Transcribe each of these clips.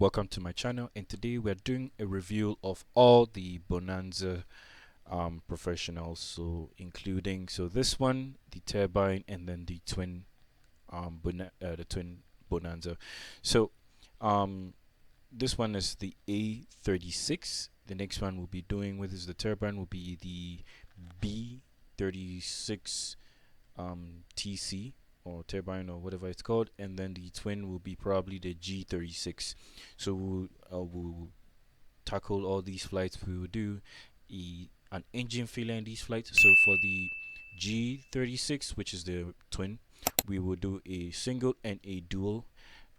welcome to my channel, and today we're doing a review of all the Bonanza professionals, so including this one, the turbine, and then the twin the twin Bonanza. So um this one is the A36. The next one we'll be doing with is the turbine will be the B36 TC or turbine or whatever it's called, and then the twin will be probably the G36. So we'll tackle all these flights. We will do an engine failure in these flights. So for the G36, which is the twin, we will do a single and a dual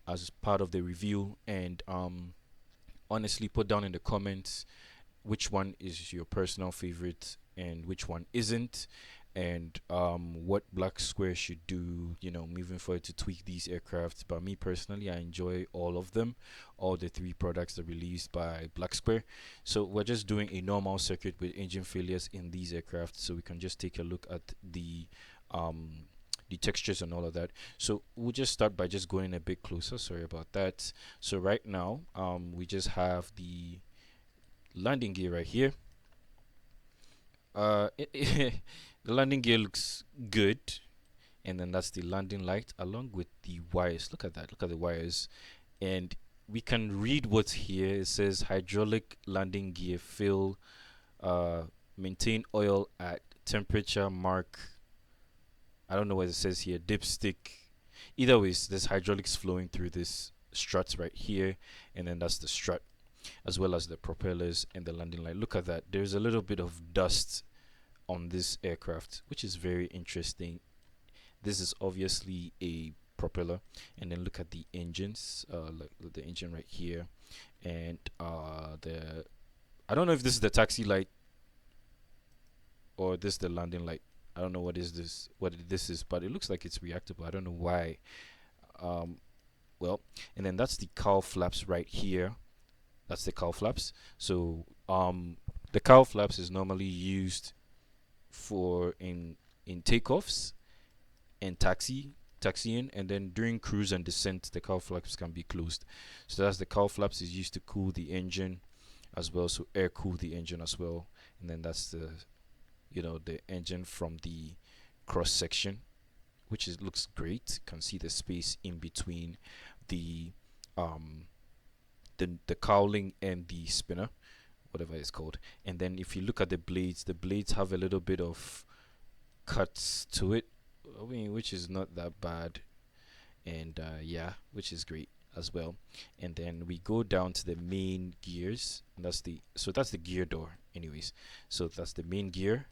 as part of the review. And honestly, put down in the comments which one is your personal favorite and which one isn't, and what Black Square should do, moving forward to tweak these aircrafts. But me personally, I enjoy all of them, all the three products that are released by Black Square. So we're just doing a normal circuit with engine failures in these aircraft, so we can just take a look at the textures and all of that. So we'll just start by just going a bit closer. Sorry about that. So right now, we just have the landing gear right here. The landing gear looks good, and then that's the landing light along with the wires. Look at that. Look at the wires, and we can read what's here. It says hydraulic landing gear fill, maintain oil at temperature mark. I don't know what it says here. Dipstick. Either way, there's hydraulics flowing through this struts right here, and then that's the strut, as well as the propellers and the landing light. Look at that. There's a little bit of dust on this aircraft, which is very interesting. This is obviously a propeller, and then look at the engines, like the engine right here, and the I don't know if this is the taxi light or this the landing light. I don't know what this is, but it looks like it's reactable. I don't know why. Well, and then that's the cowl flaps right here. That's the cowl flaps. So the cowl flaps is normally used for in takeoffs and taxiing, and then during cruise and descent the cowl flaps can be closed. So that's the cowl flaps is used to cool the engine as well, so air cool the engine as well. And then that's the the engine from the cross section, which looks great. You can see the space in between the the cowling and the spinner, whatever it's called. And then if you look at the blades have a little bit of cuts to it, I mean, which is not that bad, and yeah, which is great as well. And then we go down to the main gears, and that's the gear door anyways. So that's the main gear.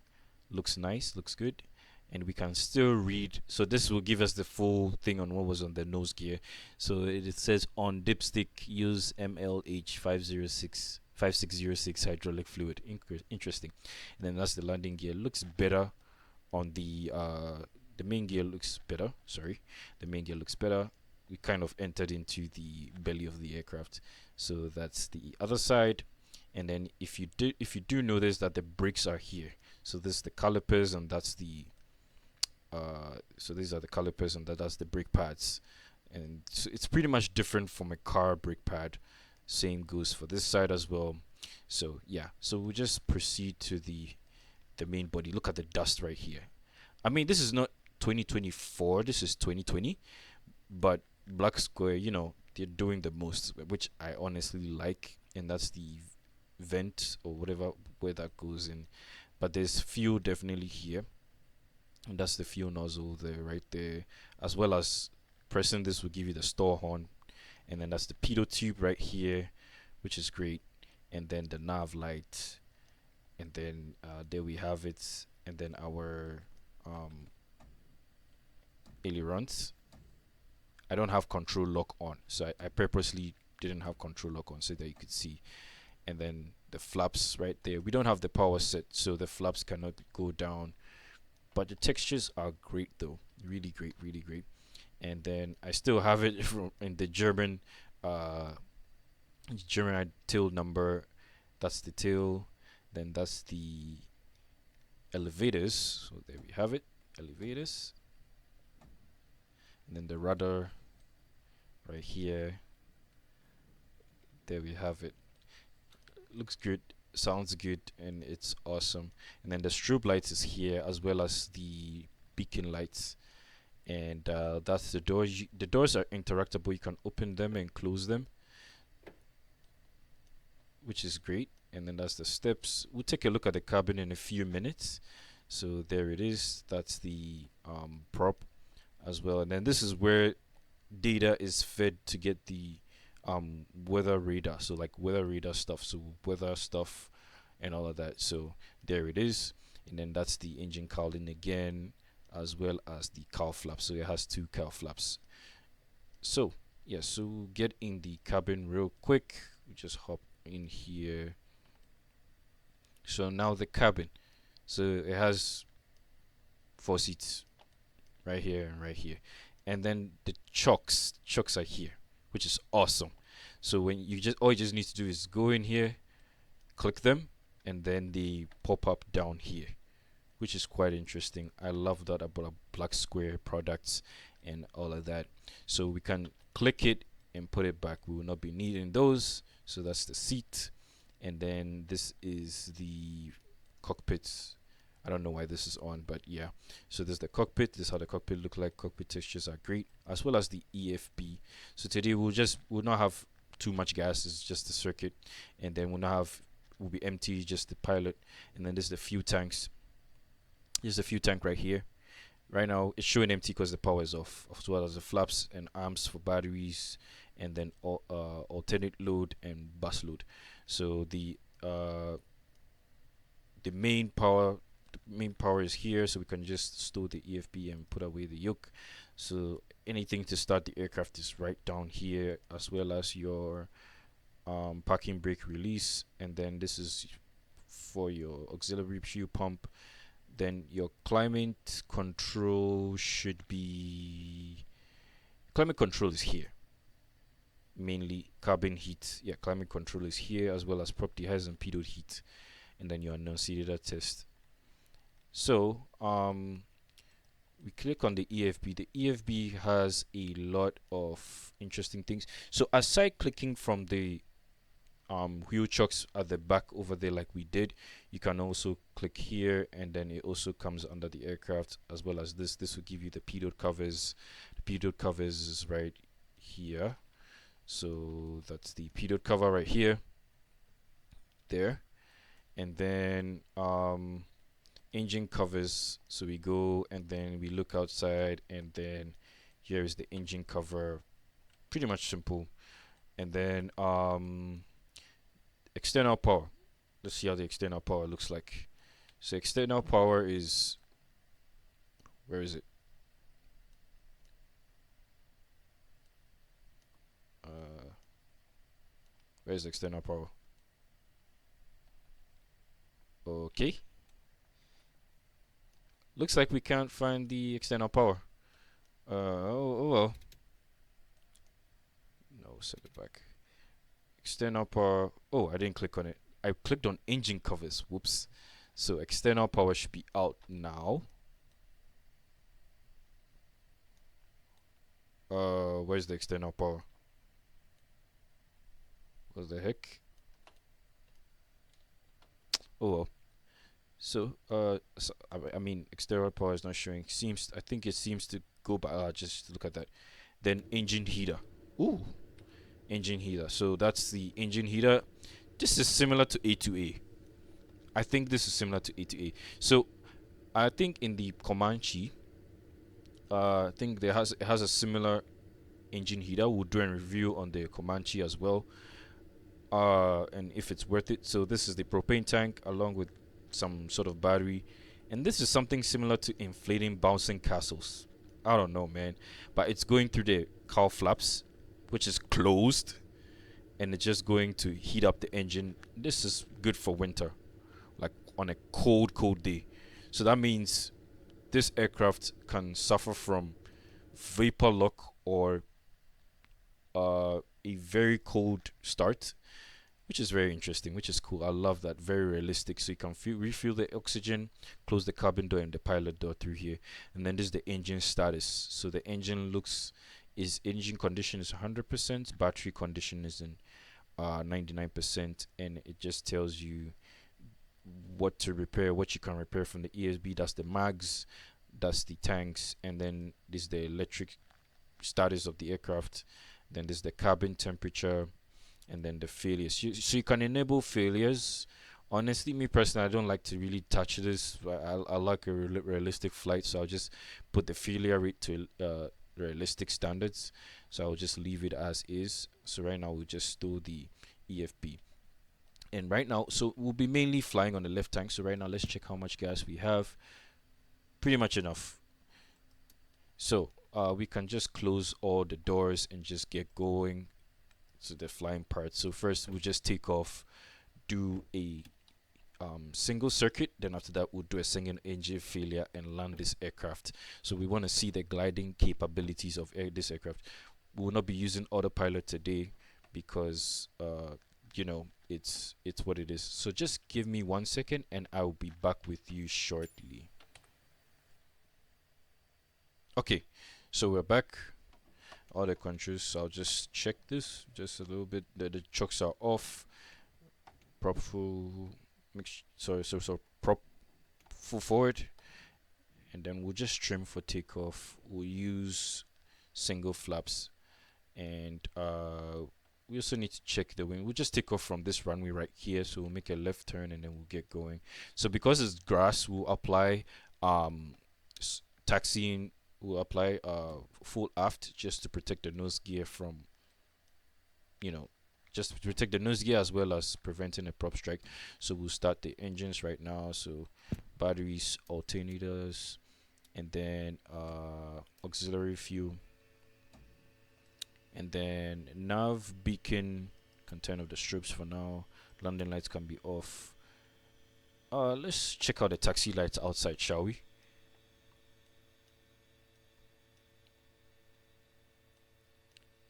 Looks nice, looks good, and we can still read. So this will give us the full thing on what was on the nose gear. So it says on dipstick use MLH 5606 hydraulic fluid. Interesting. And then that's the landing gear. Looks better on the main gear looks better. Sorry, the main gear looks better. We kind of entered into the belly of the aircraft. So that's the other side. And then if you do notice that the brakes are here. So this is the calipers, and that's the so these are the calipers, and that's the brake pads. And so it's pretty much different from a car brake pad. Same goes for this side as well. So yeah, so we'll just proceed to the main body. Look at the dust right here. I mean, this is not 2024, this is 2020, but Black Square, they're doing the most, which I honestly like, and that's the vent or whatever where that goes in. But there's fuel definitely here, and that's the fuel nozzle there, right there, as well as pressing this will give you the store horn. And then that's the pitot tube right here, which is great. And then the nav light, and then there we have it. And then our ailerons. I don't have control lock on, so I purposely didn't have control lock on so that you could see. And then the flaps right there, we don't have the power set, so the flaps cannot go down, but the textures are great though, really great, really great. And then I still have it from in the German tail number. That's the tail, then that's the elevators. So there we have it, elevators. And then the rudder right here, there we have it. Looks good, sounds good, and it's awesome. And then the strobe lights is here, as well as the beacon lights. And that's the doors. The doors are interactable. You can open them and close them, which is great. And then that's the steps. We'll take a look at the cabin in a few minutes. So there it is. That's the prop as well. And then this is where data is fed to get the weather radar. So like weather radar stuff. So weather stuff and all of that. So there it is. And then that's the engine cowling again, as well as the cowl flaps. So it has two cowl flaps. So yeah, so get in the cabin real quick. We just hop in here. So now the cabin. So it has 4 seats right here and right here. And then the chocks are here, which is awesome. So when you just all you just need to do is go in here, click them, and then they pop up down here, which is quite interesting. I love that about Black Square products and all of that. So we can click it and put it back. We will not be needing those. So that's the seat. And then this is the cockpit. I don't know why this is on, but yeah. So this is the cockpit. This is how the cockpit look like. Cockpit textures are great, as well as the EFB. So today we'll not have too much gas. It's just the circuit, and then we'll be empty, just the pilot. And then this is the fuel tanks. There's a fuel tank right here. Right now it's showing empty because the power is off, as well as the flaps and arms for batteries, and then alternate load and bus load. So the main power is here, so we can just store the EFB and put away the yoke. So anything to start the aircraft is right down here, as well as your parking brake release. And then this is for your auxiliary fuel pump. Then your climate control should be, climate control is here, mainly cabin heat. Yeah, climate control is here, as well as prop dehighs and pitot heat. And then your annunciator test. So we click on the EFB. The EFB has a lot of interesting things. So aside clicking from the wheel chocks at the back over there like we did, you can also click here, and then it also comes under the aircraft, as well as this will give you the pitot covers. The pitot covers is right here. So that's the pitot cover right here, there. And then engine covers. So we go and then we look outside, and then here is the engine cover. Pretty much simple. And then external power. Let's see how the external power looks like. So external power is, where is it? Where's the external power? Okay. Looks like we can't find the external power. Oh well. No, send it back. External power. Oh, I didn't click on it. I clicked on engine covers. Whoops. So external power should be out now. Where's the external power? What the heck? Oh well. So I mean, external power is not showing. I think it seems to go by. Just look at that. Then engine heater. Ooh, engine heater. So that's the engine heater. This is similar to A2A. I think this is similar to A2A. So I think in the Comanche, I think it has a similar engine heater. We'll do a review on the Comanche as well, and if it's worth it. So this is the propane tank along with some sort of battery, and this is something similar to inflating bouncing castles. I don't know, man, but it's going through the cowl flaps, which is closed, and it's just going to heat up the engine. This is good for winter, like on a cold day. So that means this aircraft can suffer from vapor lock or a very cold start, which is very interesting, which is cool. I love that. Very realistic. So you can refill the oxygen, close the cabin door and the pilot door through here. And then this is the engine status. So the engine condition is 100%, battery condition is in 99%, and it just tells you what to repair, what you can repair from the ESB. That's the mags, that's the tanks, and then this is the electric status of the aircraft. Then there's the cabin temperature, and then the failures. So you can enable failures. Honestly, me personally, I don't like to really touch this. I like a realistic flight, so I'll just put the failure rate to realistic standards. So I'll just leave it as is. So right now we'll just store the EFB. And right now, so we'll be mainly flying on the left tank. So right now, let's check how much gas we have. Pretty much enough. So we can just close all the doors and just get going to the flying part. So first, we'll just take off, do a single circuit, then after that we'll do a single engine failure and land this aircraft. So we want to see the gliding capabilities of this aircraft. We will not be using autopilot today because you know, it's what it is. So just give me 1 second and I'll be back with you shortly. Okay, so we're back. All the controls, so I'll just check this just a little bit. The chocks are off. Prop full mix, prop full forward, and then we'll just trim for takeoff. We'll use single flaps, and we also need to check the wing. We'll just take off from this runway right here, so we'll make a left turn and then we'll get going. So because it's grass, we'll apply taxiing. We'll apply full aft just to protect the nose gear from, you know, just to protect the nose gear as well as preventing a prop strike. So we'll start the engines right now. So batteries, alternators, and then auxiliary fuel, and then nav, beacon can turn off the strips for now. Landing lights can be off. Let's check out the taxi lights outside, shall we?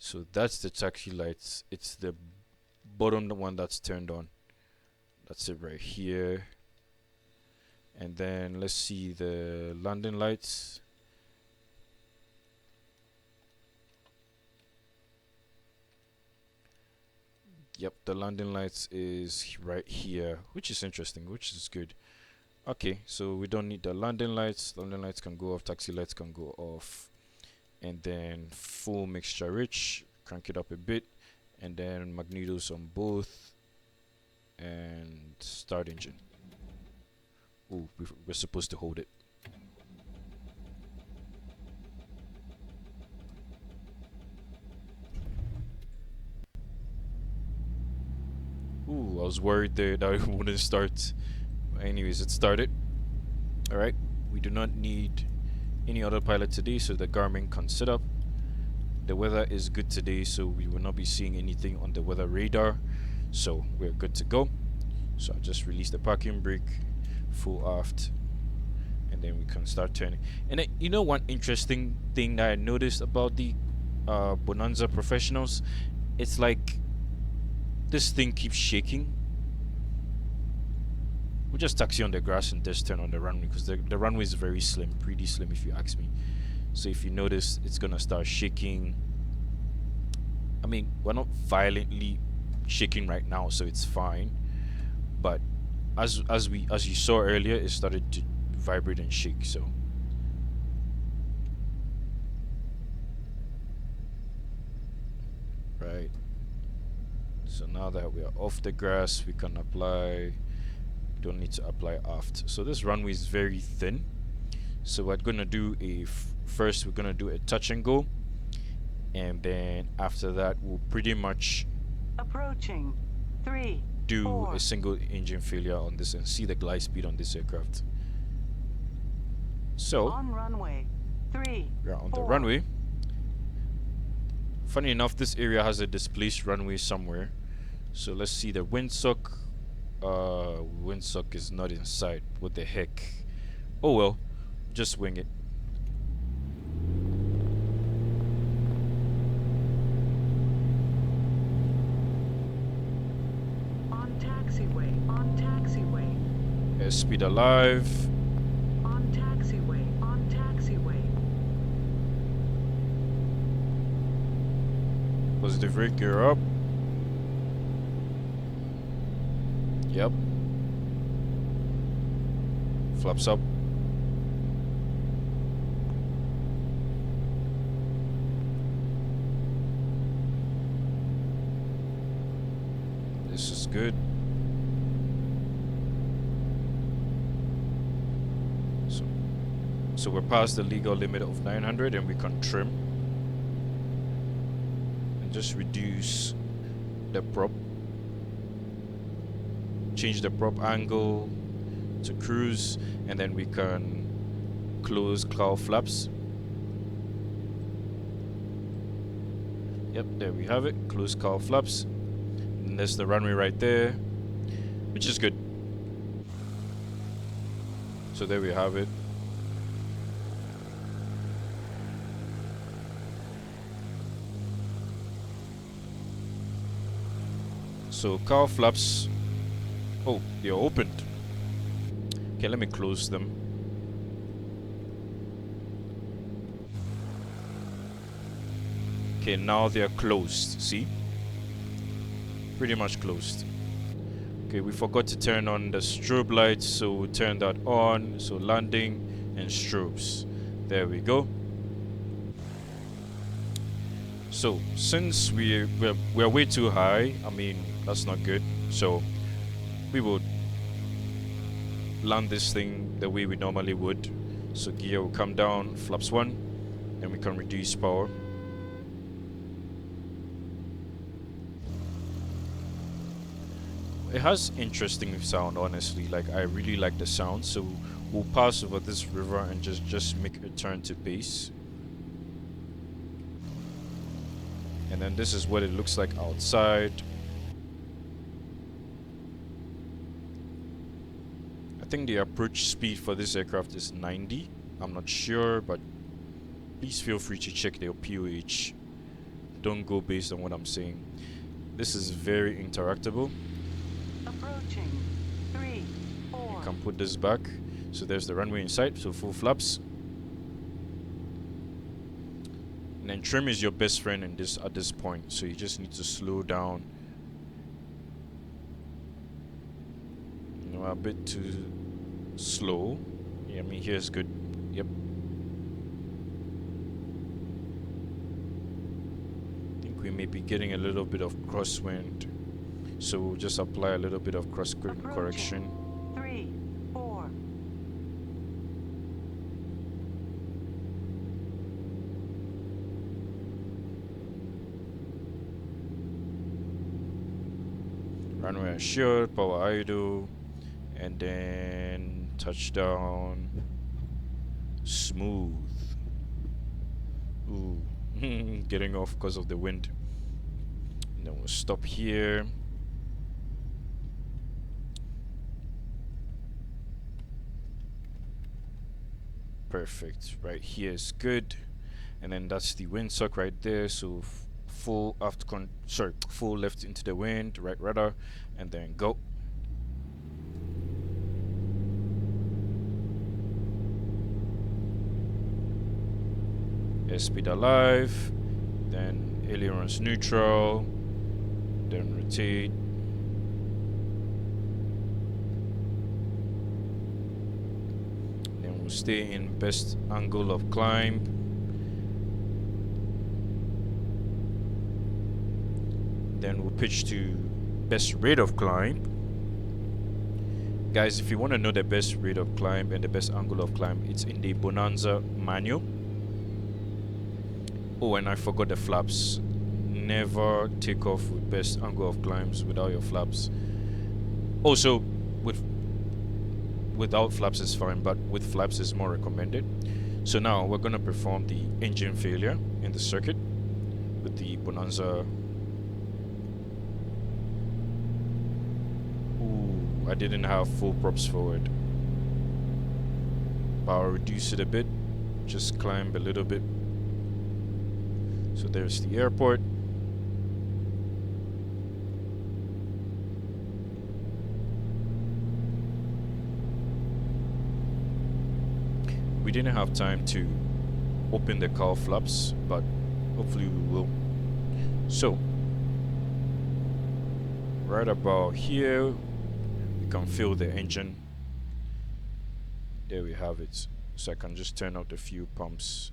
So that's the taxi lights. It's the bottom one that's turned on. That's it right here. And then let's see the landing lights. Yep, the landing lights is right here, which is interesting, which is good. Okay, so we don't need the landing lights. Landing lights can go off, taxi lights can go off. And then full mixture rich, crank it up a bit, and then magnetos on both, and start engine. Oh, we're supposed to hold it. Ooh, I was worried there that it wouldn't start. But anyways, it started. Alright, we do not need any autopilot today, so the Garmin can sit up. The weather is good today, so we will not be seeing anything on the weather radar, so we're good to go. So I'll just release the parking brake, full aft, and then we can start turning. And then, you know, one interesting thing that I noticed about the Bonanza Professionals, it's like this thing keeps shaking. We'll just taxi on the grass and just turn on the runway, because the runway is very slim, pretty slim if you ask me. So if you notice, it's gonna start shaking. I mean, we're not violently shaking right now, so it's fine. But as you saw earlier, it started to vibrate and shake. So right. So now that we are off the grass, we can apply. Don't need to apply aft. So this runway is very thin, so we're gonna do first we're gonna do a touch and go, and then after that we'll pretty much approaching 3 do 4. a single engine failure on this and see the glide speed on this aircraft. So on runway 3 we're on 4. the runway. Funny enough, this area has a displaced runway somewhere, so let's see the windsock. Windsock is not inside. What the heck? Oh well, just wing it. On taxiway, on taxiway. Speed alive. On taxiway, on taxiway. Positive rate, gear up. Yep. Flaps up. This is good. So we're past the legal limit of 900 and we can trim and just reduce the prop. Change the prop angle to cruise, and then we can close cowl flaps. Yep, there we have it. Close cowl flaps. And there's the runway right there, which is good. So there we have it. So cowl flaps, oh, they're opened. Okay, let me close them. Okay, now they're closed, see? Pretty much closed. Okay, we forgot to turn on the strobe lights, so we'll turn that on. So landing and strobes. There we go. So since we're way too high, I mean, that's not good. So we will land this thing the way we normally would. So gear will come down, flaps 1, and we can reduce power. It has interesting sound, honestly. Like, I really like the sound. So we'll pass over this river and just make a turn to base. And then this is what it looks like outside. I think the approach speed for this aircraft is 90. I'm not sure, but please feel free to check their POH. Don't go based on what I'm saying. This is very interactable. Approaching. 3, 4. You can put this back. So there's the runway in sight, so full flaps. And then trim is your best friend in this at this point, so you just need to slow down. You know, a bit too slow. Yeah, I mean, here's good. Yep. I think we may be getting a little bit of crosswind, so we'll just apply a little bit of crosswind correction. 3, 4. Runway assured, power idle, and then touchdown. Smooth. Ooh, getting off because of the wind. And then we'll stop here. Perfect. Right here is good, and then that's the windsock right there. So full aft full left into the wind, right rudder, and then go. Airspeed alive, then ailerons neutral, then rotate. Then we'll stay in best angle of climb. Then we'll pitch to best rate of climb. Guys, if you want to know the best rate of climb and the best angle of climb, it's in the Bonanza manual. Oh, and I forgot the flaps. Never take off with best angle of climbs without your flaps. Also, without flaps is fine, but with flaps is more recommended. So now we're gonna perform the engine failure in the circuit with the Bonanza. Ooh, I didn't have full props forward. Power reduce it a bit, just climb a little bit. So there's the airport. We didn't have time to open the cowl flaps, but hopefully we will. So right about here can feel the engine. There we have it. So I can just turn out the fuel pumps.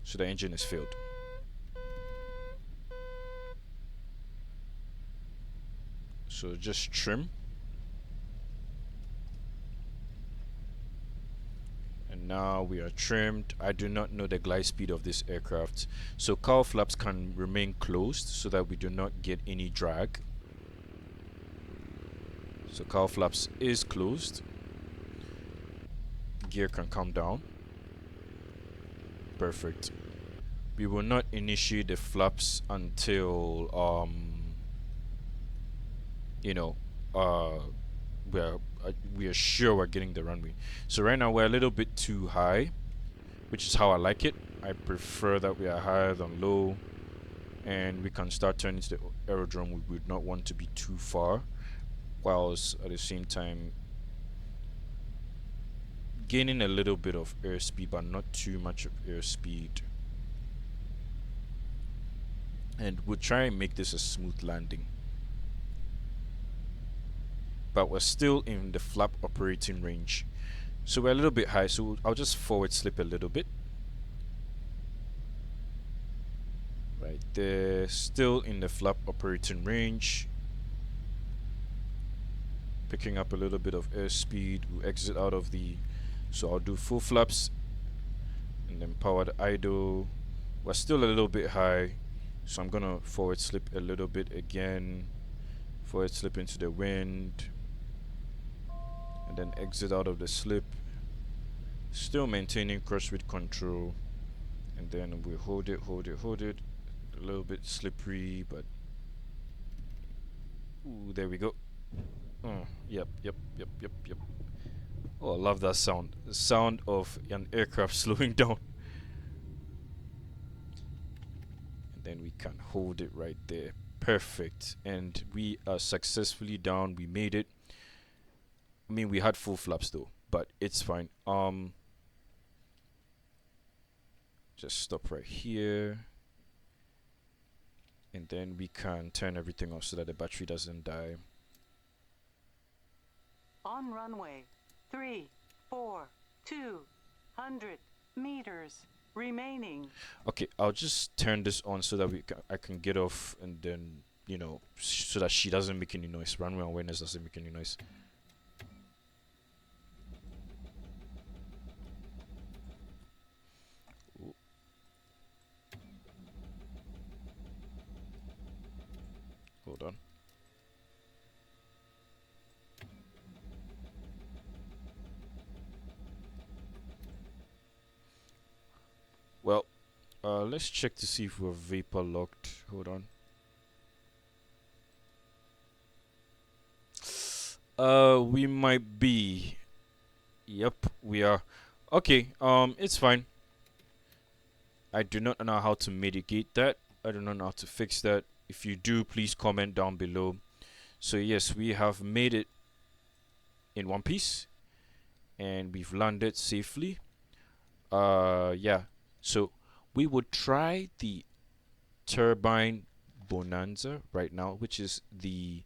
So the engine is filled. So just trim. And now we are trimmed. I do not know the glide speed of this aircraft. So cowl flaps can remain closed so that we do not get any drag. So cowl flaps is closed. Gear can come down. Perfect. We will not initiate the flaps until you know, we are sure we're getting the runway. So right now we're a little bit too high, which is how I like it. I prefer that we are higher than low, and we can start turning to the aerodrome. We would not want to be too far, whilst at the same time gaining a little bit of airspeed, but not too much of airspeed. And we'll try and make this a smooth landing. But we're still in the flap operating range. So we're a little bit high, so I'll just forward slip a little bit. Right there, still in the flap operating range. Picking up a little bit of airspeed. We'll exit out of the... So I'll do full flaps and then powered idle. We're still a little bit high, so I'm gonna forward slip a little bit again. Forward slip into the wind. And then exit out of the slip, still maintaining crosswind control, and then we hold it, a little bit slippery, but ooh, there we go. Oh, yep. Oh, I love that sound, the sound of an aircraft slowing down. And then we can hold it right there. Perfect. And we are successfully down. We made it. I mean, we had full flaps though, but it's fine. Just stop right here, and then we can turn everything off so that the battery doesn't die. On runway 200 meters remaining. Okay, I'll just turn this on so that I can get off, and then so that she doesn't make any noise. Runway awareness doesn't make any noise. Hold on. Well, let's check to see if we're vapor locked. Hold on. We might be. Yep, we are. Okay, it's fine. I do not know how to mitigate that. I do not know how to fix that. If you do, please comment down below. So yes, we have made it in one piece, and we've landed safely. Yeah. So we would try the turbine Bonanza right now, which is the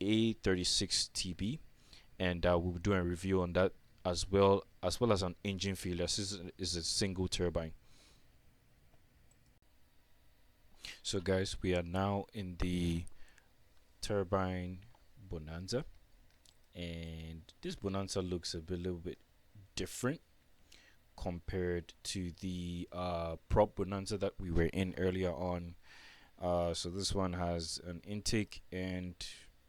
A36 TP, and we'll do a review on that as well as an engine failure. This is a single turbine. So guys, we are now in the turbine Bonanza, and this Bonanza looks a little bit different compared to the prop Bonanza that we were in earlier on. So this one has an intake and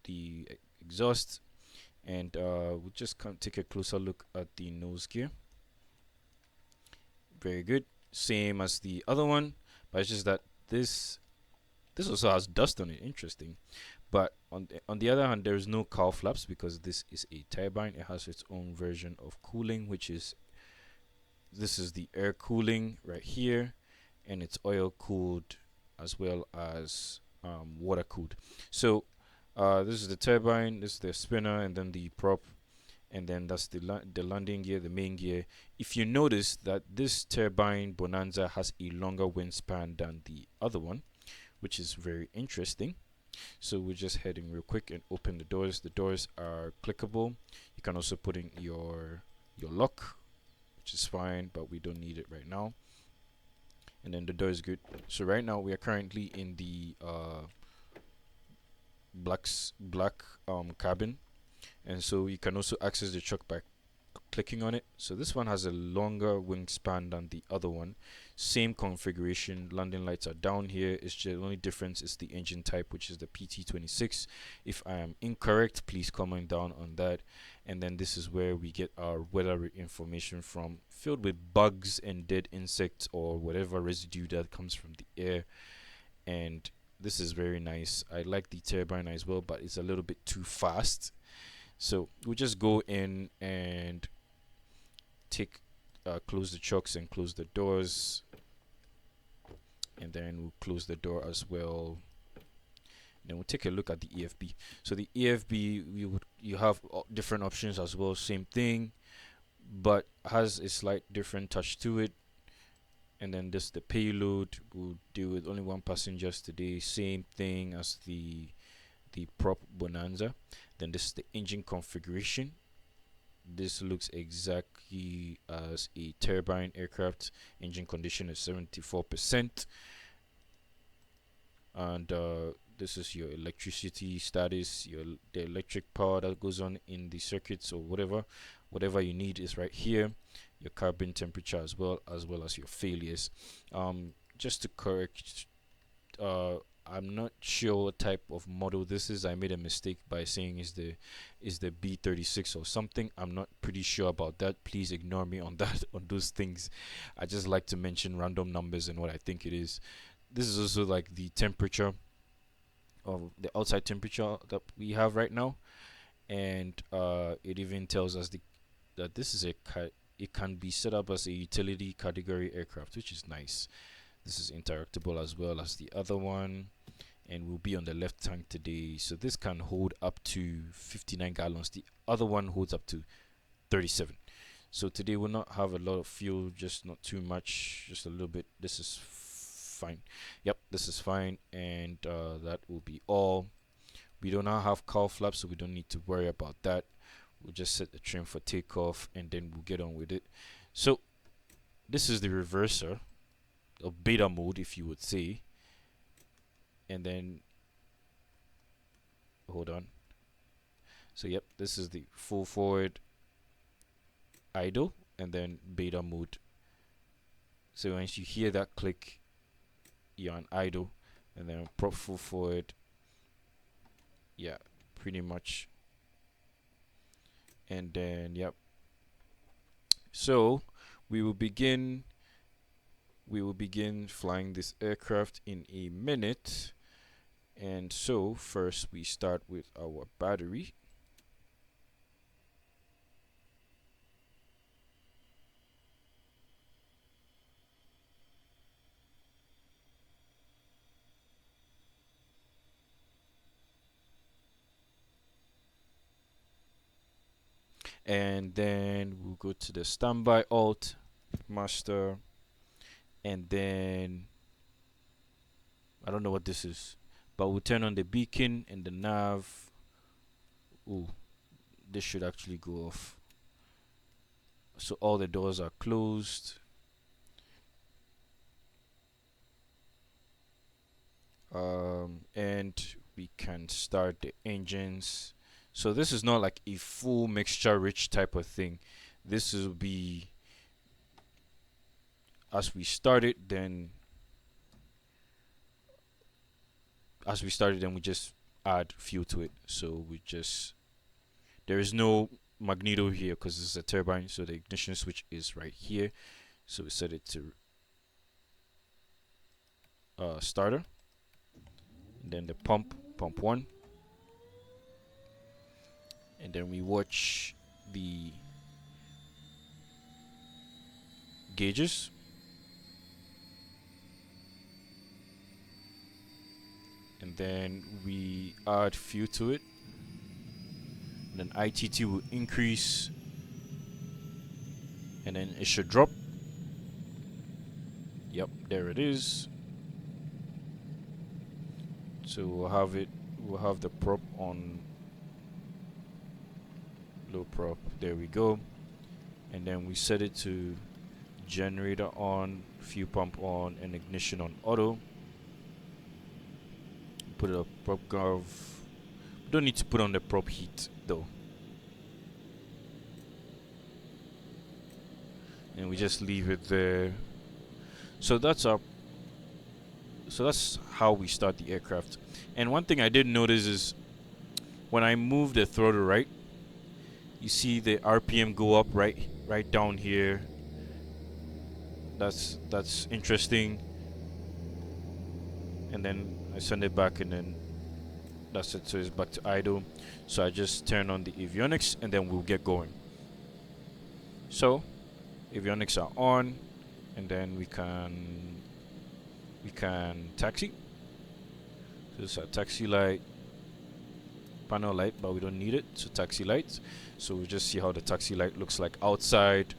the exhaust, and we'll just take a closer look at the nose gear. Very good, same as the other one, but it's just that this also has dust on it. Interesting. But on the other hand, there is no cowl flaps because this is a turbine. It has its own version of cooling, which is this is the air cooling right here, and it's oil cooled as well as water cooled. So this is the turbine, this is the spinner, and then the prop, and then that's the landing gear, the main gear. If you notice that this turbine Bonanza has a longer wingspan than the other one, which is very interesting. So we're just heading real quick and open the doors. The doors are clickable. You can also put in your lock, which is fine, but we don't need it right now. And then the door is good. So right now we are currently in the black cabin, and so you can also access the truck by clicking on it. So this one has a longer wingspan than the other one. Same configuration. Landing lights are down here. It's just the only difference is the engine type, which is the PT26. If I am incorrect, please comment down on that. And then this is where we get our weather information from, filled with bugs and dead insects or whatever residue that comes from the air. And this is very nice. I like the turbine as well, but it's a little bit too fast. So we'll just go in and close the trucks and close the doors, and then we'll close the door as well. Then we'll take a look at the EFB. So the EFB, you have different options as well, same thing, but has a slight different touch to it. And then this, the payload, will deal with only one passengers today, same thing as the prop Bonanza. Then this is the engine configuration. This looks exactly as a turbine aircraft. Engine condition is 74%. And this is your electricity status, the electric power that goes on in the circuits or whatever you need is right here. Your cabin temperature as well as your failures. Just to correct, I'm not sure what type of model this is. I made a mistake by saying is the B36 or something. I'm not pretty sure about that. Please ignore me on that, on those things. I just like to mention random numbers and what I think it is. This is also like the temperature of the outside temperature that we have right now, and it even tells us that this is it can be set up as a utility category aircraft, which is nice. This is interactable as well as the other one, and we'll be on the left tank today. So this can hold up to 59 gallons. The other one holds up to 37. So today we'll not have a lot of fuel, just not too much, just a little bit. This is fine. Yep, this is fine, and that will be all. We do not have cowl flaps, so we don't need to worry about that. We'll just set the trim for takeoff, and then we'll get on with it. So this is the reverser, or beta mode, if you would say. And then hold on. So yep, this is the full forward idle, and then beta mode. So once you hear that click, you're on idle, and then prop full forward. Yeah, pretty much. And then yep. So we will begin flying this aircraft in a minute. And so first we start with our battery. And then we'll go to the standby alt master, and then I don't know what this is, but we'll turn on the beacon and the nav. Ooh, this should actually go off. So all the doors are closed. And we can start the engines. So this is not like a full mixture rich type of thing. This will be as we started, then we just add fuel to it. So there is no magneto here because this is a turbine, so the ignition switch is right here. So we set it to starter, and then the pump 1, and then we watch the gauges. And then we add fuel to it, and then ITT will increase, and then it should drop. Yep, there it is. So we'll have it we'll have the prop on low prop. There we go. And then we set it to generator on, fuel pump on, and ignition on auto. Put it up prop gov. We don't need to put on the prop heat though. And we just leave it there. So that's how we start the aircraft. And one thing I did notice is when I move the throttle right, you see the RPM go up right down here. That's interesting. And then I send it back, and then that's it. So it's back to idle. So I just turn on the avionics, and then we'll get going. So avionics are on, and then we can taxi. So this is a taxi light, panel light, but we don't need it. So taxi lights. So we'll just see how the taxi light looks like outside.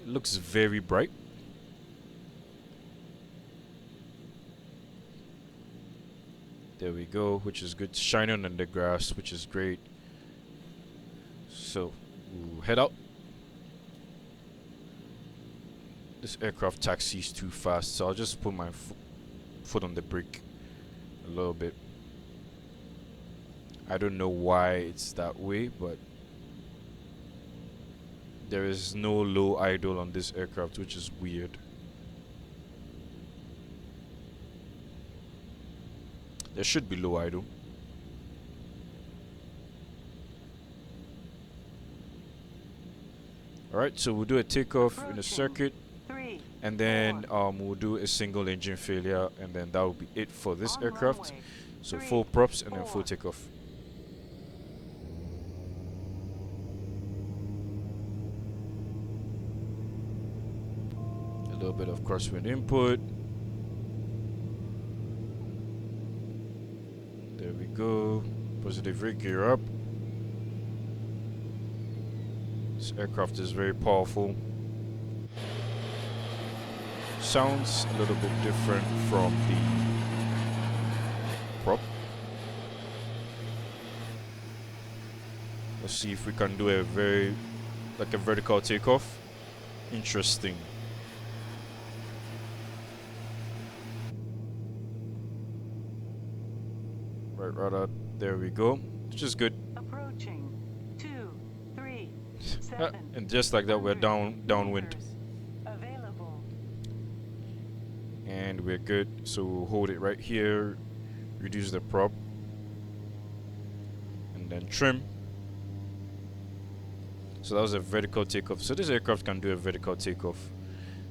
It looks very bright. There we go, which is good. Shining on the grass, which is great. So we'll head out. This aircraft taxis too fast, so I'll just put my foot on the brake a little bit. I don't know why it's that way, but there is no low idle on this aircraft, which is weird. There should be low idle. Alright, so we'll do a takeoff in a circuit, and then we'll do a single engine failure, and then that will be it for this aircraft. So full props and then full takeoff. A little bit of crosswind input. There we go. Positive rig, gear up. This aircraft is very powerful. Sounds a little bit different from the prop. Let's see if we can do a vertical takeoff. Interesting. Right rudder, there we go. Which is good. Approaching 2, 3, 7. And just like that, we're downwind. Available. And we're good. So we'll hold it right here, reduce the prop, and then trim. So that was a vertical takeoff. So this aircraft can do a vertical takeoff.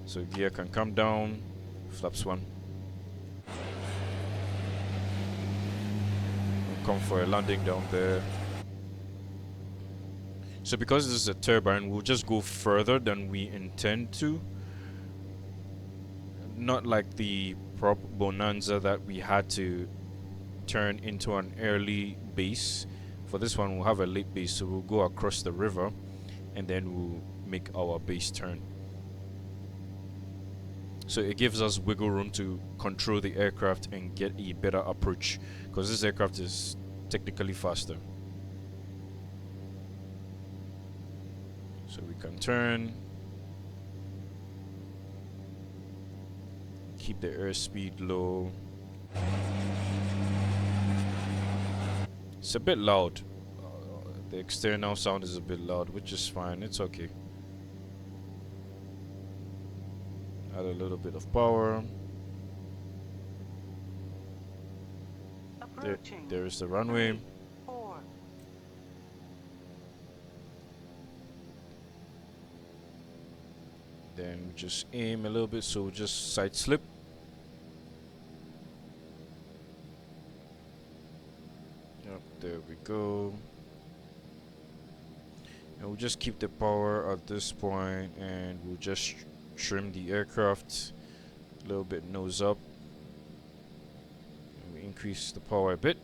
So gear can come down, flaps one. We'll come for a landing down there. So because this is a turbine, we'll just go further than we intend to. Not like the prop Bonanza that we had to turn into an early base. For this one, we'll have a late base, so we'll go across the river, and then we'll make our base turn. So it gives us wiggle room to control the aircraft and get a better approach, because this aircraft is technically faster. So we can turn, keep the airspeed low. It's a bit loud. The external sound is a bit loud, which is fine. It's okay. Add a little bit of power. There is the runway. 4. Then just aim a little bit, so just side slip. Yep, there we go. And we'll just keep the power at this point, and we'll just trim the aircraft a little bit nose up. And we increase the power a bit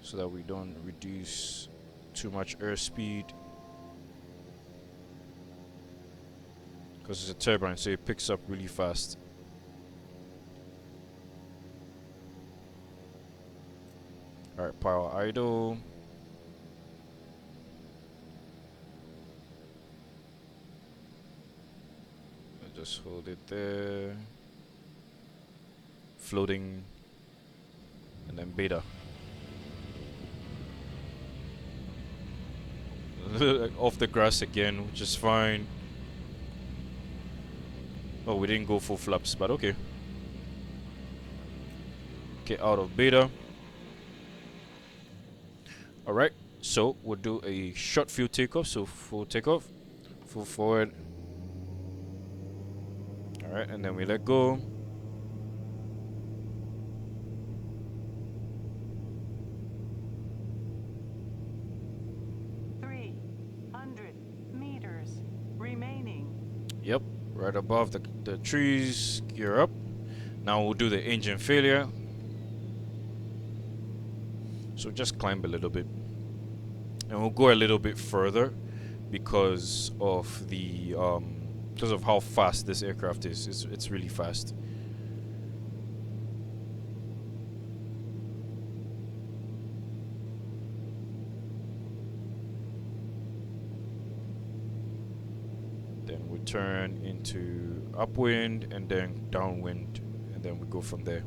so that we don't reduce too much airspeed, because it's a turbine, so it picks up really fast. Alright, power idle. I'll just hold it there. Floating. And then beta. Off the grass again, which is fine. Oh, we didn't go full flaps, but okay. Okay, out of beta. Alright, so we'll do a short field takeoff. So full takeoff, full forward. Alright, and then we let go. Yep, right above the trees. Gear up. Now we'll do the engine failure. So just climb a little bit. And we'll go a little bit further because of the because of how fast this aircraft is. It's really fast. Then we turn into upwind and then downwind, and then we go from there.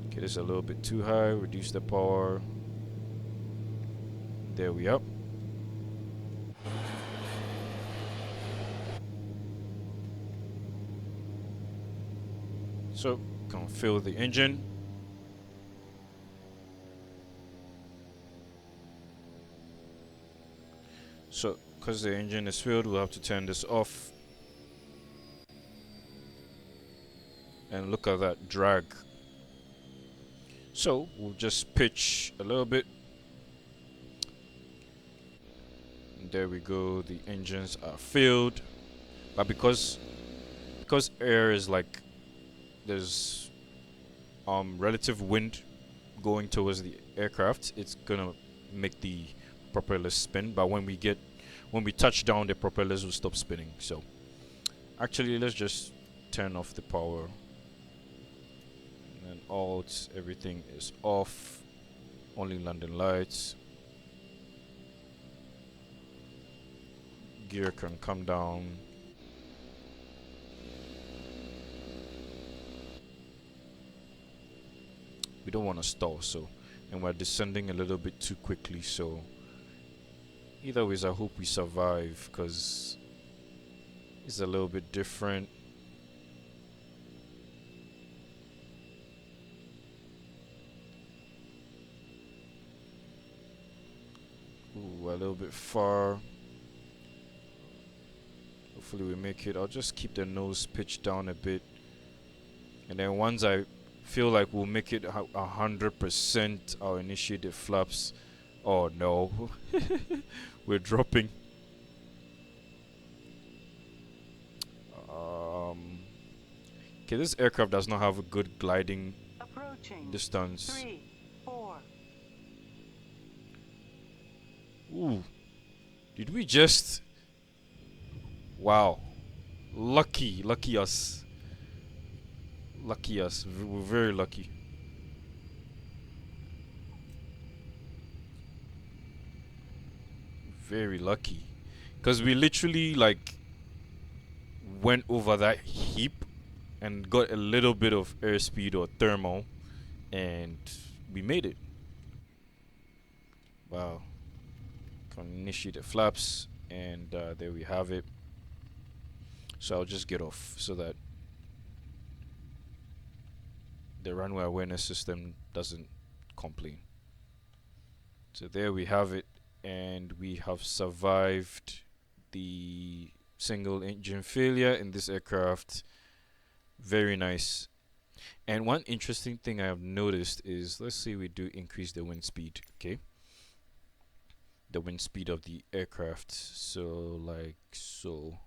Okay, this is a little bit too high. Reduce the power. There we are. So, can fill the engine. So, because the engine is filled, we'll have to turn this off. And look at that drag. So, we'll just pitch a little bit. And there we go, the engines are filled. But because air is like, there's relative wind going towards the aircraft, it's gonna make the propellers spin. But when we touch down, the propellers will stop spinning. So actually, let's just turn off the power. And alt, everything is off. Only landing lights. Gear can come down. We don't want to stall, so, and we're descending a little bit too quickly, so either ways I hope we survive, because it's a little bit different. Ooh, a little bit far. Hopefully we make it. I'll just keep the nose pitched down a bit, and then once I feel like we'll make it 100%, I'll initiate the flaps. Oh no. We're dropping. Okay, this aircraft does not have a good gliding distance. 3, 4. Ooh. Did we just... Wow. Lucky us. Lucky us. We're very lucky. Very lucky. Because we literally, like, went over that heap and got a little bit of airspeed or thermal, and we made it. Wow. Can initiate the flaps, and there we have it. So I'll just get off so that the runway awareness system doesn't complain. So there we have it, and we have survived the single engine failure in this aircraft. Very nice. And one interesting thing I have noticed is, let's say we do increase the wind speed, okay? The wind speed of the aircraft. So like so.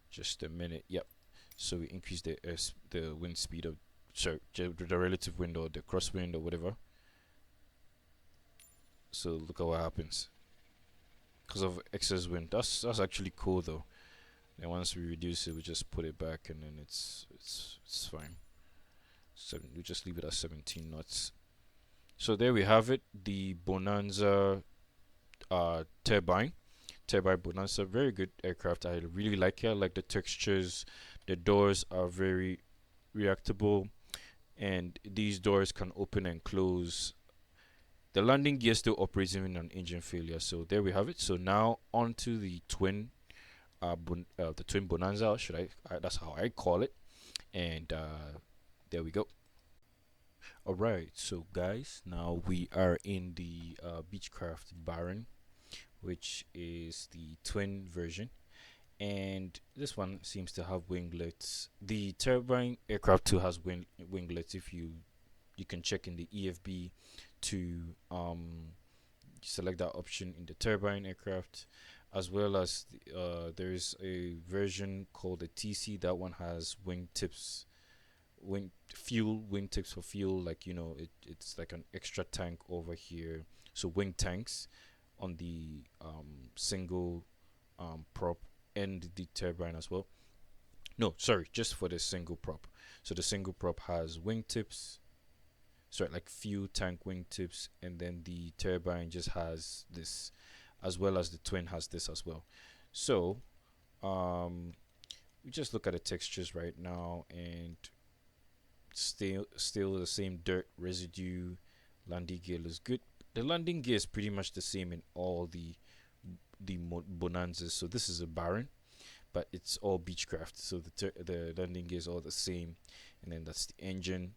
Just a minute. Yep. So we increase the wind speed of, sorry, the relative wind or the crosswind or whatever. So look at what happens because of excess wind. That's actually cool though. And once we reduce it, we just put it back, and then it's fine. We just leave it at 17 knots. So there we have it, the Bonanza turbine. Turbine Bonanza, very good aircraft. I really like it. I like the textures. The doors are very reactable, and these doors can open and close. The landing gear still operates even on engine failure. So there we have it. So now onto the twin, the twin Bonanza. Should that's how I call it. And there we go. All right. So guys, now we are in the Beechcraft Baron, which is the twin version, and this one seems to have winglets. The turbine aircraft too has winglets. If you can check in the EFB to select that option in the turbine aircraft, as well as there's a version called the TC. That one has wingtips, wingtips for fuel. Like it's like an extra tank over here. So wing tanks on the single prop and the turbine as well. No, sorry, just for the single prop. So the single prop has wingtips, sorry, like few tank wingtips, and then the turbine just has this, as well as the twin has this as well. So we just look at the textures right now, and still the same dirt residue. Landing gear looks good. The landing gear is pretty much the same in all the Bonanzas. So this is a Baron, but it's all Beechcraft. So the landing gear is all the same, and then that's the engine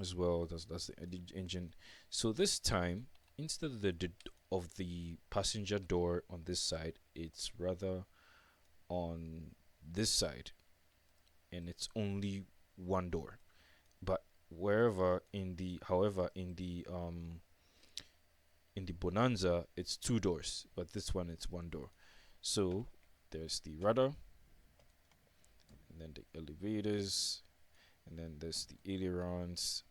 as well. That's the engine. So this time, instead of the passenger door on this side, it's rather on this side, and it's only one door. But however in the Bonanza it's two doors, but this one it's one door. So there's the rudder, and then the elevators, and then there's the ailerons.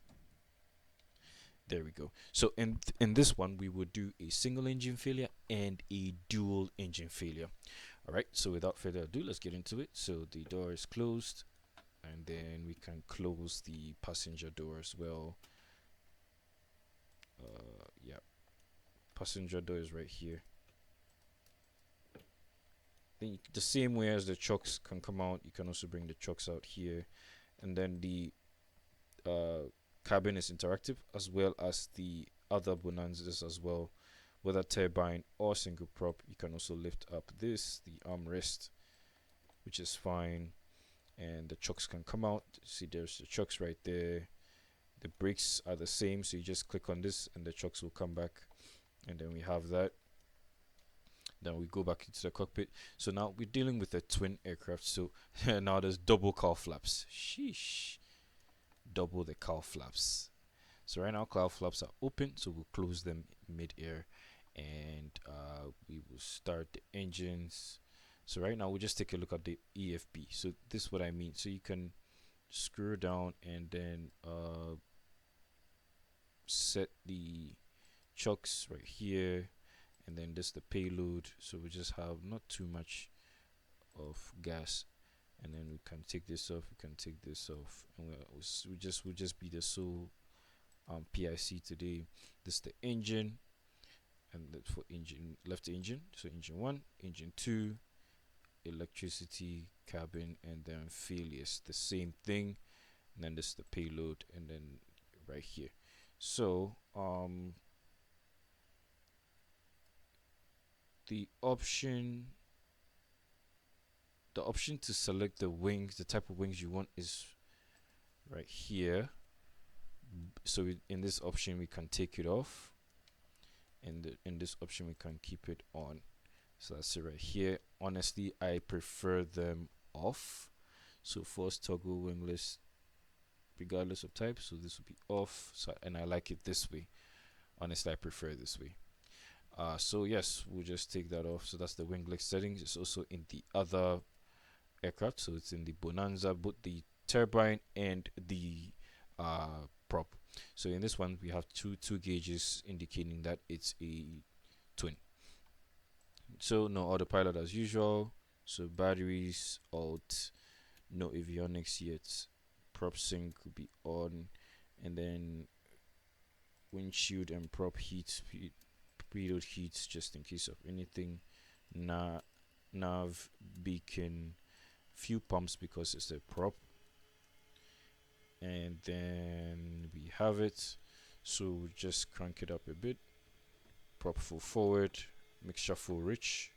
There we go. So in this one we would do a single engine failure and a dual engine failure. All right, so without further ado, let's get into it. So the door is closed, and then we can close the passenger door as well. Yeah, passenger door is right here. Then the same way as the chocks can come out, you can also bring the chocks out here, and then the cabin is interactive, as well as the other Bonanzas as well. Whether turbine or single prop, you can also lift up the armrest, which is fine, and the chocks can come out. See, there's the chocks right there. The brakes are the same, so you just click on this and the chocks will come back, and then we have that. Then we go back into the cockpit. So now we're dealing with a twin aircraft, so now there's double cowl flaps. Sheesh, double the cowl flaps. So right now cowl flaps are open, so we'll close them mid-air, and we will start the engines. So right now we'll just take a look at the EFB. So this is what I mean. So you can screw down and then set the chocks right here, and then this the payload. So we just have not too much of gas, and then we can take this off, we can take this off, and we'll just be the sole PIC today. This is the engine, and that's for engine, left engine. So engine 1, engine 2, electricity, cabin, and then failures, the same thing. And then this is the payload, and then right here. So the option to select the wings, the type of wings you want, is right here. So in this option we can take it off, and in this option we can keep it on. So that's it right here. Honestly, I prefer them off. So force toggle wingless regardless of type, so this will be off. So, and I like it this way. Honestly, I prefer it this way. So yes, we'll just take that off. So that's the winglet settings. It's also in the other aircraft, so it's in the Bonanza, both the turbine and the prop. So in this one we have two gauges indicating that it's a twin. So no autopilot as usual. So batteries, alt, no avionics yet. Prop sync will be on, and then windshield and prop heat, preload heats just in case of anything. Nav, beacon, fuel pumps because it's a prop, and then we have it. So just crank it up a bit. Prop full forward, mixture full rich,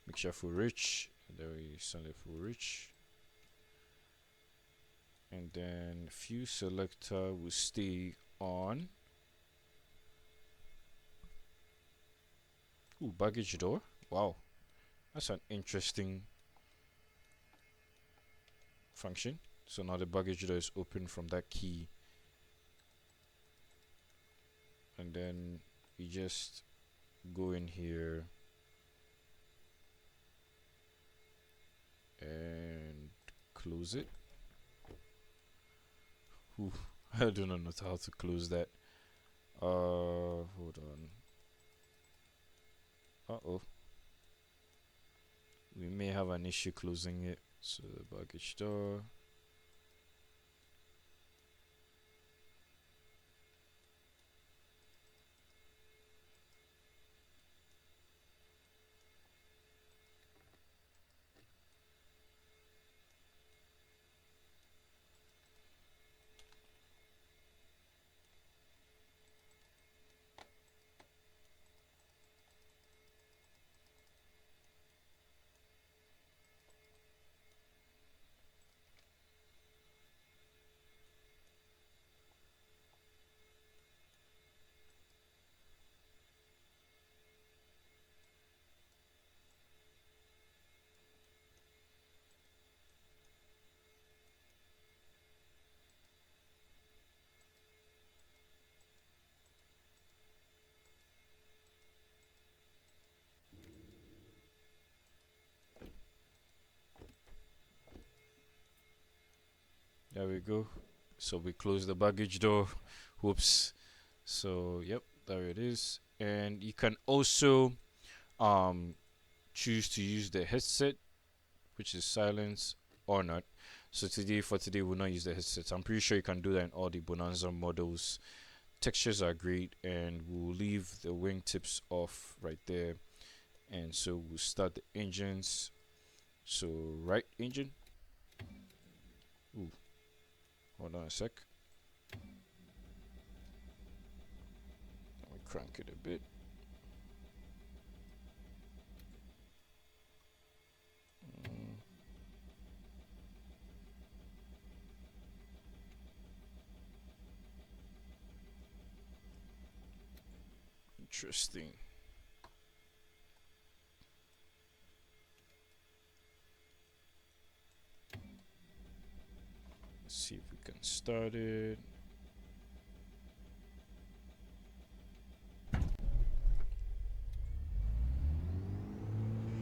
and then we send it full rich, and then fuel selector will stay on. Ooh, baggage door. Wow, that's an interesting function. So now the baggage door is open from that key, and then we just go in here and close it. Ooh, I do not know how to close that. Hold on. Uh-oh. We may have an issue closing it. So the baggage door. There we go. So we close the baggage door. Whoops. So yep, there it is. And you can also choose to use the headset, which is silence or not. So for today we'll not use the headset. I'm pretty sure you can do that in all the Bonanza models. Textures are great, and we'll leave the wingtips off right there. And so we'll start the engines. So right engine. Ooh. Hold on a sec. Let me crank it a bit. Interesting. Let's see if we can start it.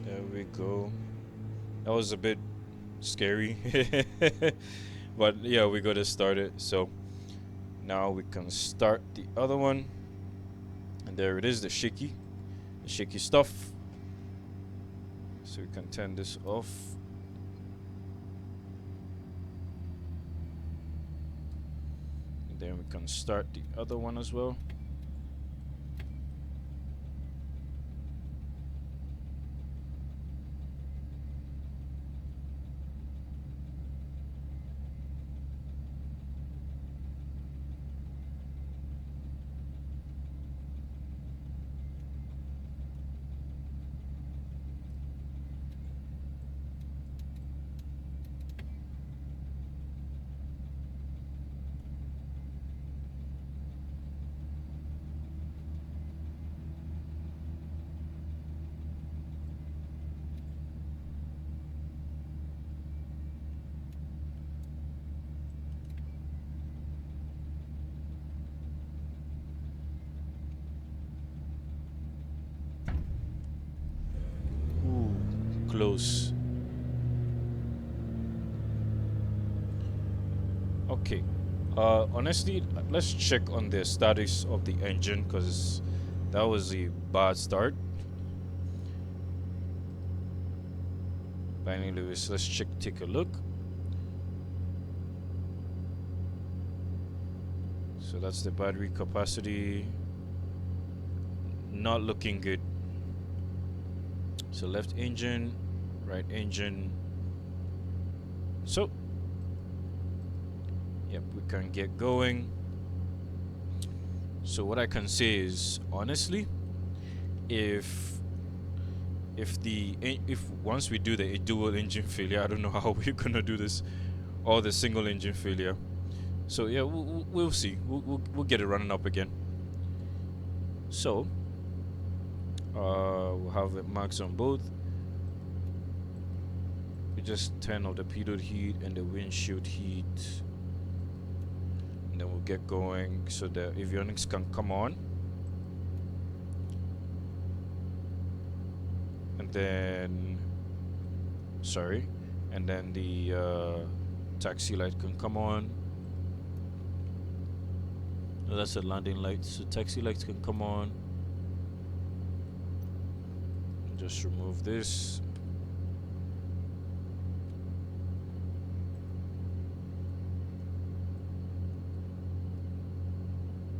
There we go. That was a bit scary. But yeah, we got to start it. So now we can start the other one. And there it is, the shaky stuff. So we can turn this off. And then we can start the other one as well. Ooh, close. Okay. Honestly, let's check on the status of the engine, because that was a bad start. But anyways, let's take a look. So that's the battery capacity. Not looking good. So left engine, right engine. So yep, we can get going. So what I can say is, honestly, if once we do the dual engine failure, I don't know how we're gonna do this, or the single engine failure. So yeah, we'll see. We'll get it running up again. So we'll have it max on both. We just turn off the pitot heat and the windshield heat, and then we'll get going so the avionics can come on. And then and then the taxi light can come on. No, that's a landing light, so taxi lights can come on. Just remove this.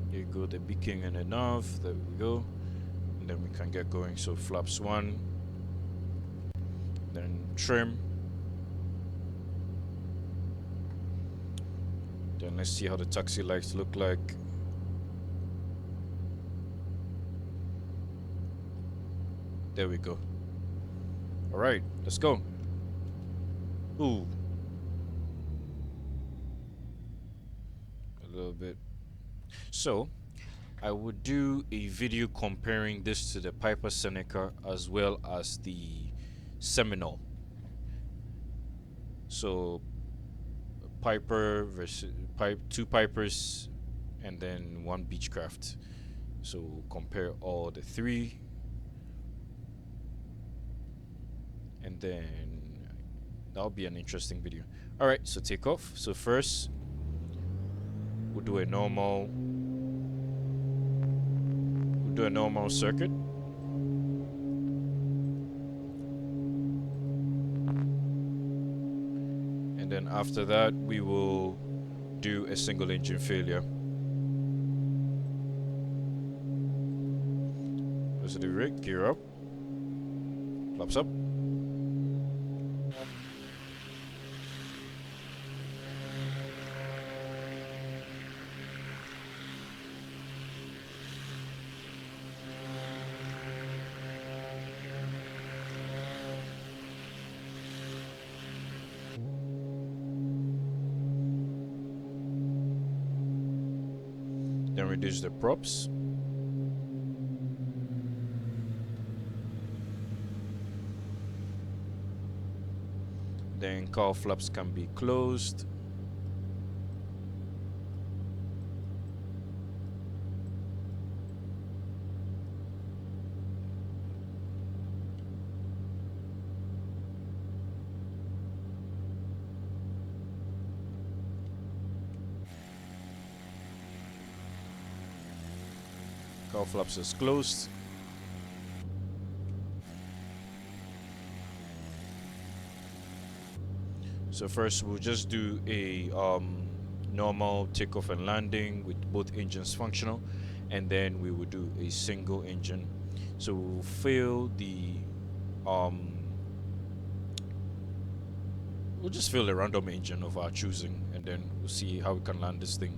There you go, the beacon and enough. There we go. And then we can get going. So flaps 1, then trim. Then let's see how the taxi lights look like. There we go. All right, let's go. Ooh. A little bit. So, I would do a video comparing this to the Piper Seneca as well as the Seminole. So, Piper versus two Pipers and then one Beechcraft. So, compare all the three. And then that'll be an interesting video. Alright, so take off. So first we'll do a normal circuit. And then after that we will do a single engine failure. Goes to the rig, gear up, flaps up. Then reduce the props. Then cowl flaps can be closed. Cowl flaps is closed. So first we'll just do a normal takeoff and landing with both engines functional, and then we will do a single engine. So we'll fill the we'll just fill a random engine of our choosing, and then we'll see how we can land this thing.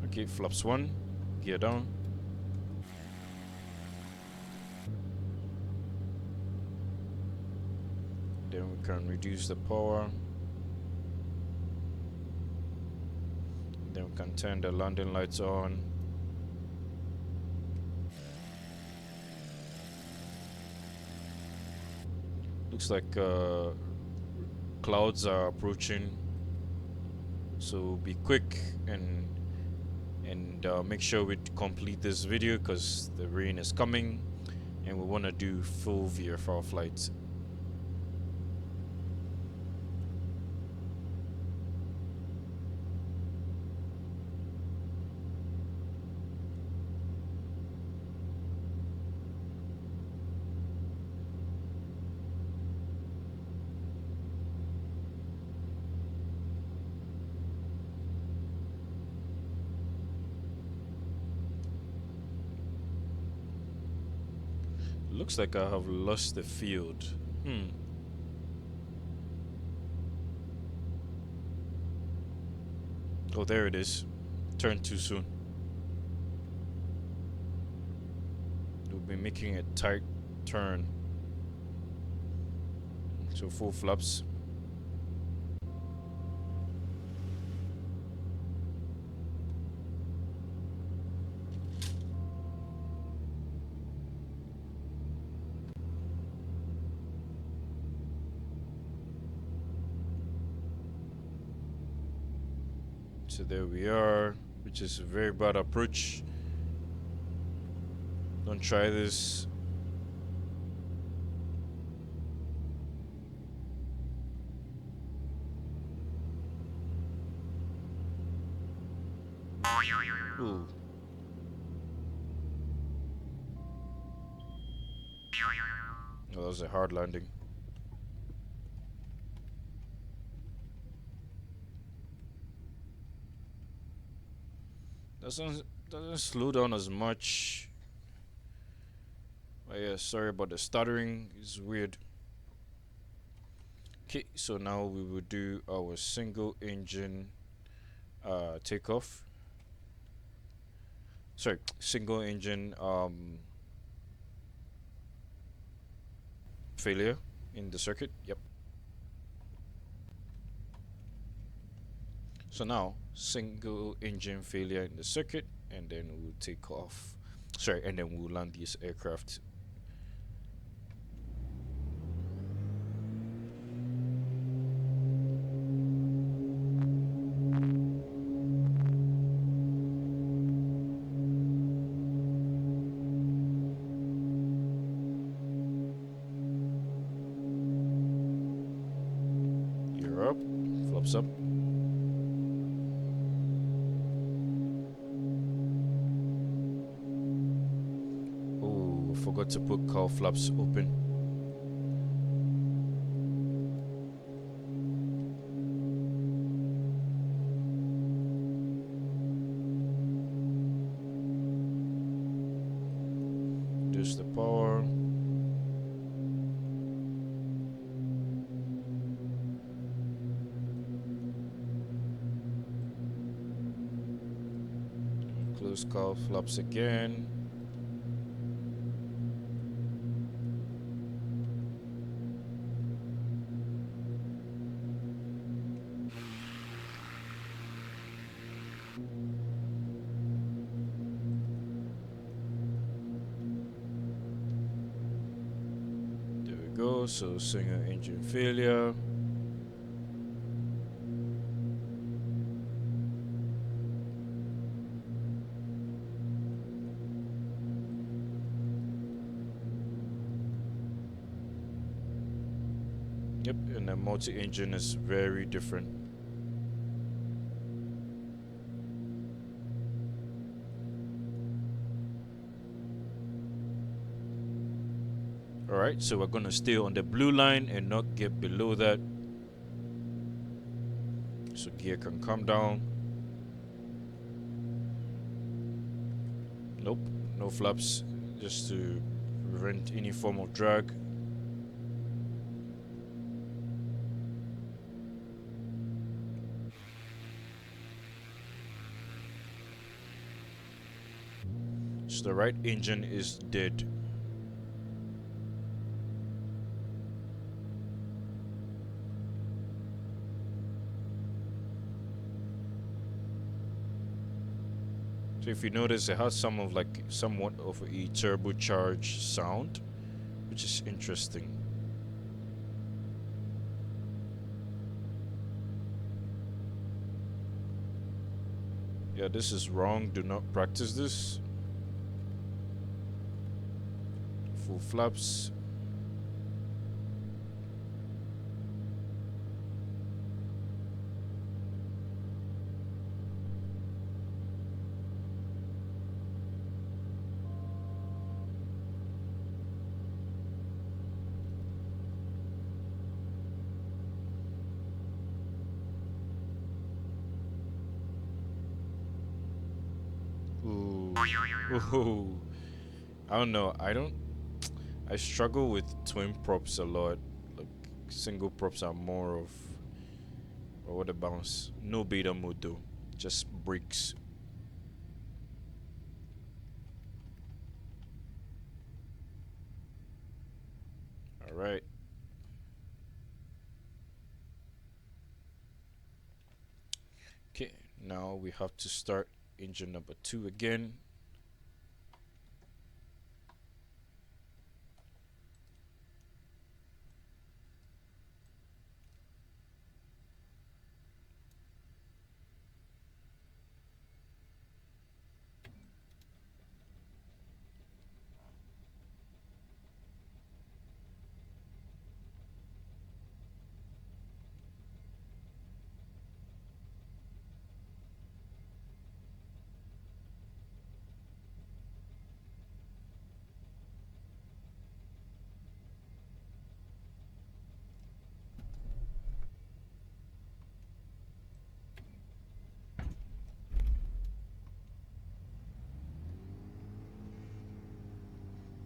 Okay, flaps 1, gear down. Then we can reduce the power. Then we can turn the landing lights on. Looks like clouds are approaching, so be quick and make sure we complete this video because the rain is coming and we want to do full VFR flights. Looks like I have lost the field. Oh, there it is. Turned too soon. We'll be making a tight turn. So full flaps. So there we are, which is a very bad approach. Don't try this. Ooh. Oh, that was a hard landing. Doesn't slow down as much. Oh yeah, sorry about the stuttering. It's weird. Okay, so now we will do our single engine takeoff. Sorry, single engine failure in the circuit. Yep. So now single engine failure in the circuit, and then we'll take off. Sorry, and then we'll land this aircraft. You're up. Flaps up. Oh, forgot to put cowl flaps open. Reduce the power. Close cowl flaps again. There we go. So single engine failure. Yep, and the multi-engine is very different. Alright, so we're gonna stay on the blue line and not get below that. So gear can come down. Nope, no flaps, just to prevent any form of drag. So the right engine is dead. So if you notice, it has somewhat of a turbocharged sound, which is interesting. Yeah, this is wrong. Do not practice this. Full flaps. Ooh. Ooh. I don't know. I I struggle with twin props a lot. Like single props are more of, or what a bounce. No beta mode though, just brakes. All right. Okay, now we have to start engine number 2 again.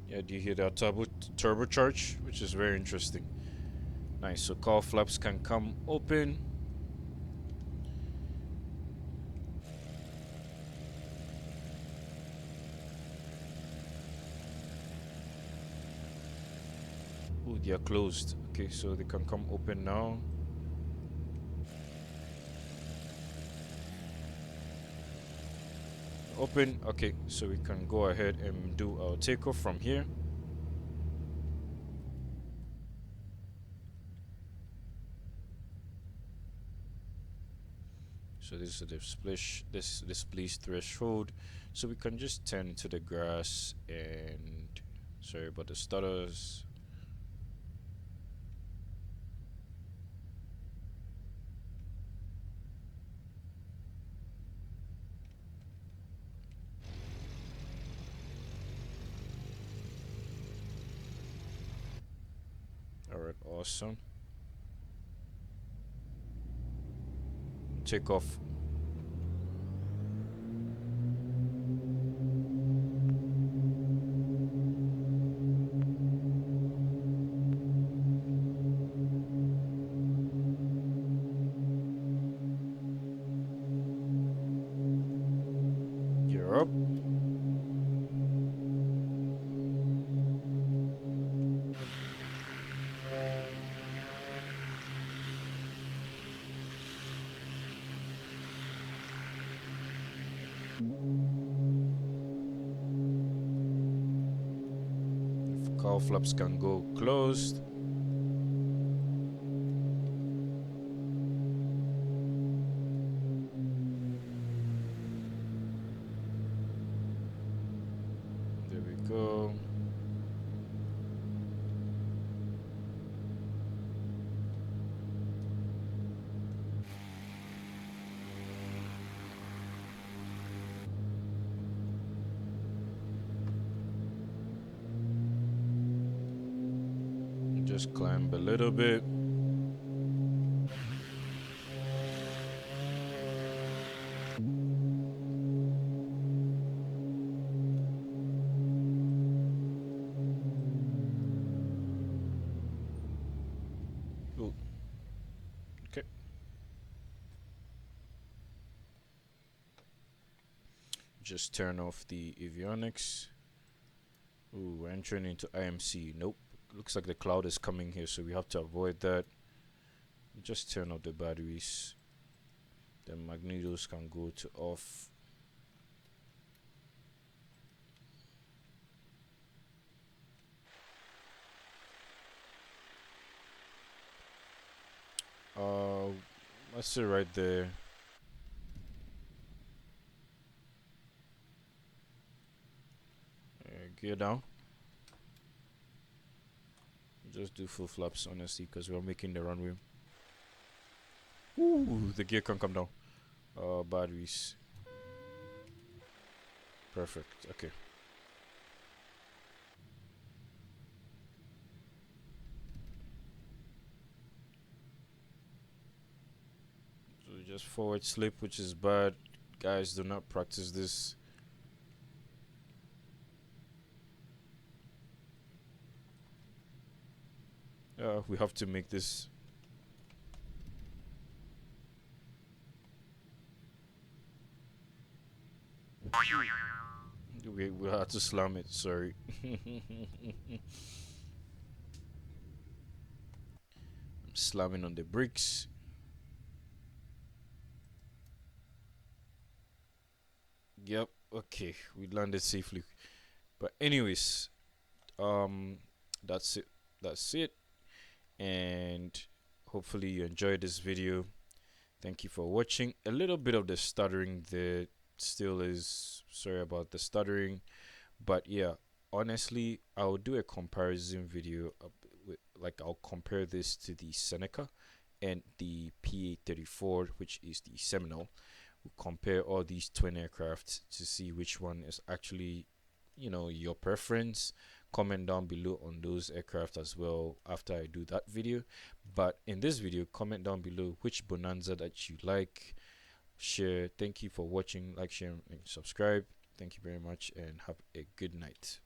Yeah, do you hear that turbocharge, which is very interesting. Nice. So car flaps can come open. Oh, they are closed. Okay, so they can come open now. Open. Okay, so we can go ahead and do our takeoff from here. So this is the displays threshold. So we can just turn to the grass and sorry about the stutters. Alright, awesome. Take off. You're up. Cowl flaps can go closed. There we go. Just climb a little bit. Ooh. Okay. Just turn off the avionics. Ooh, we're entering into IMC. Nope. Looks like the cloud is coming here, so we have to avoid that. Just turn off the batteries. The magnetos can go to off. That's it right there. Gear down. Just do full flaps, honestly, because we're making the runway. Ooh, the gear can come down. Batteries. Perfect. Okay. So just forward slip, which is bad. Guys, do not practice this. We have to make this. We had to slam it. Sorry. Slamming on the bricks. Yep. Okay, we landed safely. But anyways, um, that's it. That's it. And hopefully you enjoyed this video. Thank you for watching. A little bit of the stuttering there still is. Sorry about the stuttering, but yeah, honestly, I'll do a comparison video. Like I'll compare this to the Seneca and the PA34, which is the Seminole. We'll compare all these twin aircraft to see which one is actually, your preference. Comment down below on those aircraft as well after I do that video. But in this video, comment down below which Bonanza that you like. Share. Thank you for watching. Like, share, and subscribe. Thank you very much, and have a good night.